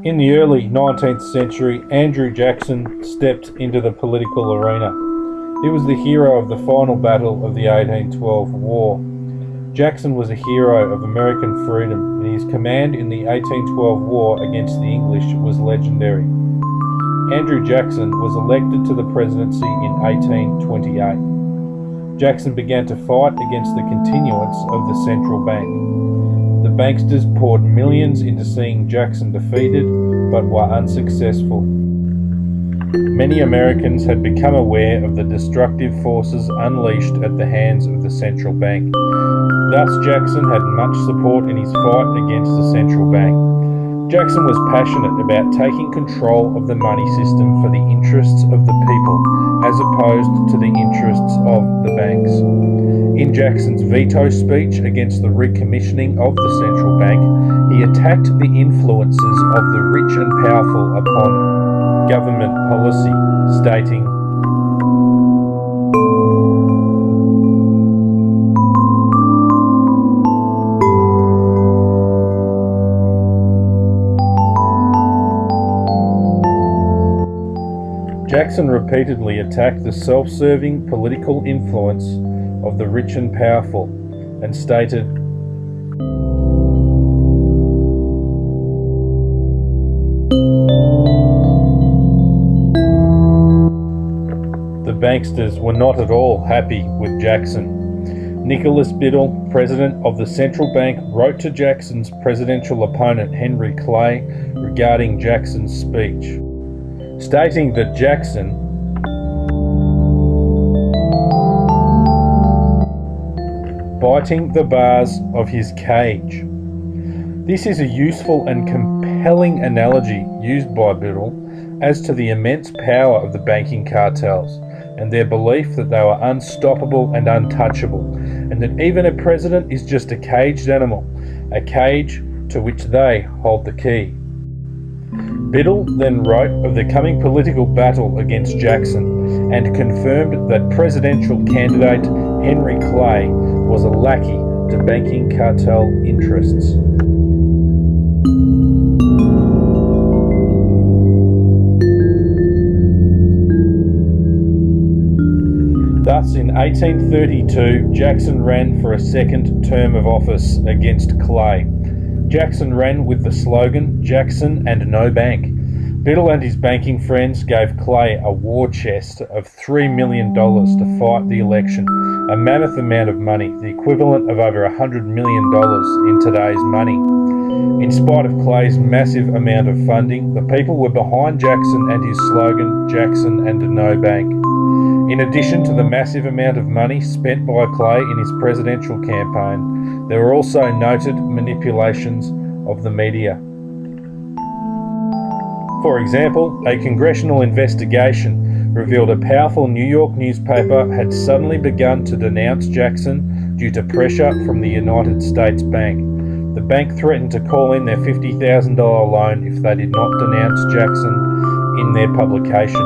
In the early 19th century, Andrew Jackson stepped into the political arena. He was the hero of the final battle of the 1812 War. Jackson was a hero of American freedom, and his command in the 1812 War against the English was legendary. Andrew Jackson was elected to the presidency in 1828. Jackson began to fight against the continuance of the central bank. The banksters poured millions into seeing Jackson defeated, but were unsuccessful. Many Americans had become aware of the destructive forces unleashed at the hands of the central bank. Thus, Jackson had much support in his fight against the central bank. Jackson was passionate about taking control of the money system for the interests of the people, as opposed to the interests of the banks. In Jackson's veto speech against the recommissioning of the central bank, he attacked the influences of the rich and powerful upon government policy, stating, Jackson repeatedly attacked the self-serving political influence of the rich and powerful and stated, the banksters were not at all happy with Jackson. Nicholas Biddle, president of the central bank, wrote to Jackson's presidential opponent Henry Clay regarding Jackson's speech, stating that Jackson biting the bars of his cage. This is a useful and compelling analogy used by Biddle as to the immense power of the banking cartels and their belief that they were unstoppable and untouchable, and that even a president is just a caged animal, a cage to which they hold the key. Biddle then wrote of the coming political battle against Jackson and confirmed that presidential candidate Henry Clay was a lackey to banking cartel interests. Thus, in 1832, Jackson ran for a second term of office against Clay. Jackson ran with the slogan, "Jackson and no bank." Biddle and his banking friends gave Clay a war chest of $3 million to fight the election, a mammoth amount of money, the equivalent of over $100 million in today's money. In spite of Clay's massive amount of funding, the people were behind Jackson and his slogan, "Jackson and no bank." In addition to the massive amount of money spent by Clay in his presidential campaign, there were also noted manipulations of the media. For example, a congressional investigation revealed a powerful New York newspaper had suddenly begun to denounce Jackson due to pressure from the United States Bank. The bank threatened to call in their $50,000 loan if they did not denounce Jackson in their publication.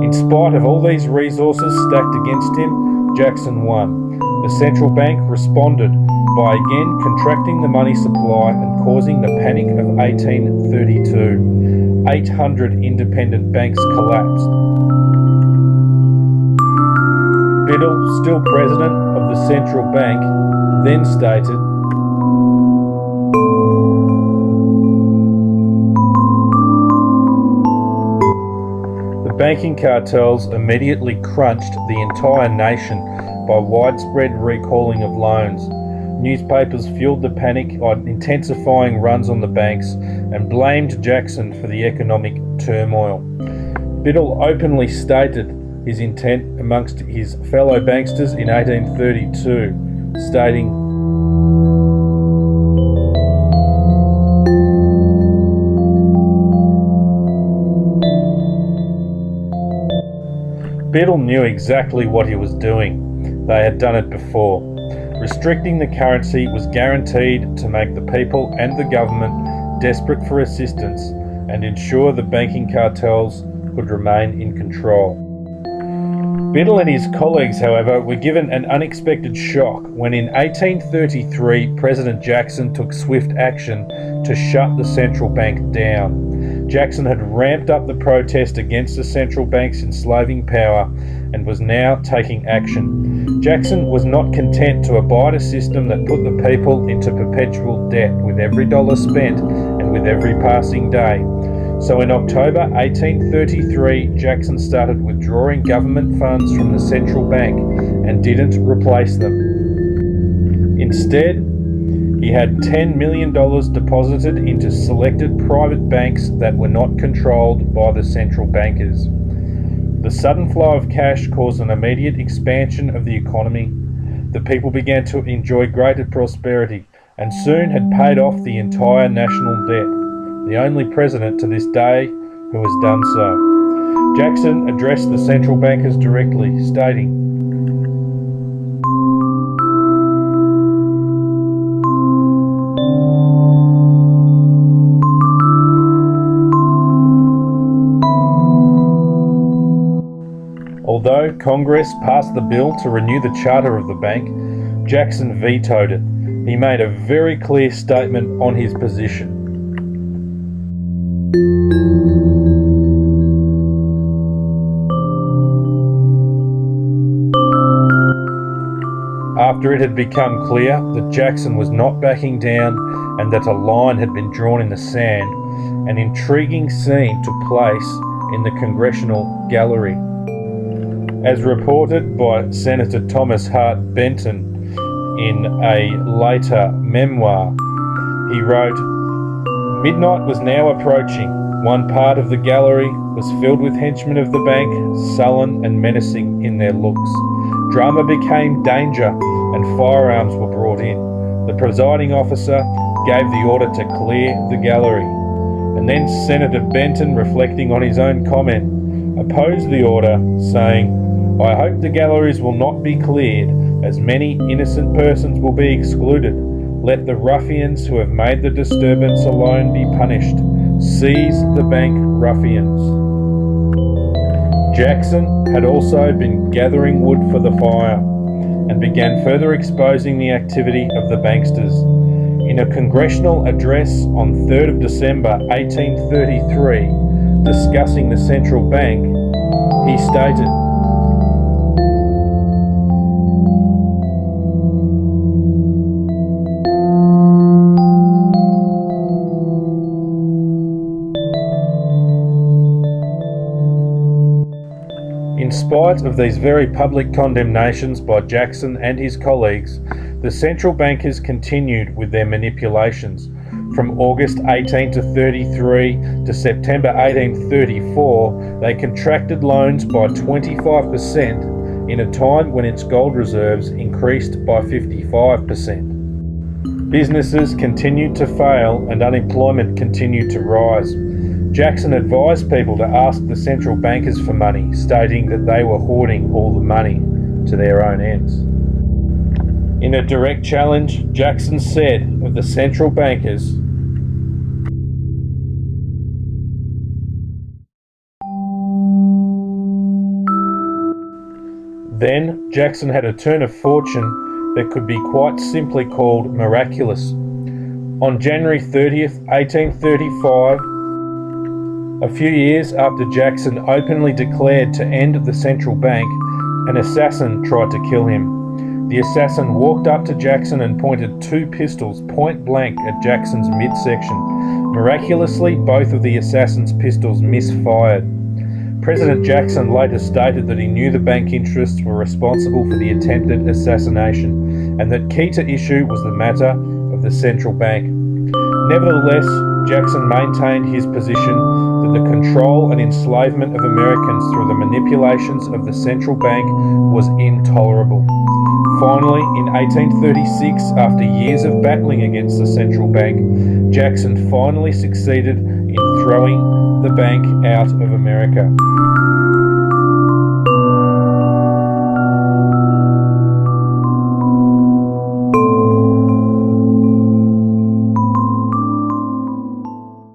In spite of all these resources stacked against him, Jackson won. The central bank responded by again contracting the money supply and causing the Panic of 1832. 800 independent banks collapsed. Biddle, still president of the central bank, then stated, the banking cartels immediately crunched the entire nation by widespread recalling of loans. Newspapers fueled the panic by intensifying runs on the banks and blamed Jackson for the economic turmoil. Biddle openly stated his intent amongst his fellow banksters in 1832, stating, Biddle knew exactly what he was doing. They had done it before. Restricting the currency was guaranteed to make the people and the government desperate for assistance and ensure the banking cartels could remain in control. Biddle and his colleagues, however, were given an unexpected shock when in 1833 President Jackson took swift action to shut the central bank down. Jackson had ramped up the protest against the central bank's enslaving power and was now taking action. Jackson was not content to abide a system that put the people into perpetual debt with every dollar spent and with every passing day. So in October 1833, Jackson started withdrawing government funds from the central bank and didn't replace them. Instead, he had $10 million deposited into selected private banks that were not controlled by the central bankers. The sudden flow of cash caused an immediate expansion of the economy. The people began to enjoy greater prosperity and soon had paid off the entire national debt, the only president to this day who has done so. Jackson addressed the central bankers directly, stating, although Congress passed the bill to renew the charter of the bank, Jackson vetoed it. He made a very clear statement on his position. After it had become clear that Jackson was not backing down and that a line had been drawn in the sand, an intriguing scene took place in the Congressional Gallery. As reported by Senator Thomas Hart Benton in a later memoir, he wrote, "Midnight was now approaching. One part of the gallery was filled with henchmen of the bank, sullen and menacing in their looks. Drama became danger and firearms were brought in. The presiding officer gave the order to clear the gallery. And then Senator Benton, reflecting on his own comment, opposed the order, saying, 'I hope the galleries will not be cleared, as many innocent persons will be excluded. Let the ruffians who have made the disturbance alone be punished. Seize the bank ruffians.'" Jackson had also been gathering wood for the fire and began further exposing the activity of the banksters. In a congressional address on 3rd of December 1833, discussing the central bank, he stated, in spite of these very public condemnations by Jackson and his colleagues, the central bankers continued with their manipulations. From August 1833 to September 1834, they contracted loans by 25% in a time when its gold reserves increased by 55%. Businesses continued to fail and unemployment continued to rise. Jackson advised people to ask the central bankers for money, stating that they were hoarding all the money to their own ends. In a direct challenge, Jackson said of the central bankers, "Then Jackson had a turn of fortune that could be quite simply called miraculous. On January 30th, 1835, a few years after Jackson openly declared to end the central bank, an assassin tried to kill him. The assassin walked up to Jackson and pointed 2 pistols point blank at Jackson's midsection. Miraculously, both of the assassin's pistols misfired. President Jackson later stated that he knew the bank interests were responsible for the attempted assassination and that key to issue was the matter of the central bank. Nevertheless, Jackson maintained his position that the control and enslavement of Americans through the manipulations of the central bank was intolerable. Finally, in 1836, after years of battling against the central bank, Jackson finally succeeded in throwing the bank out of America.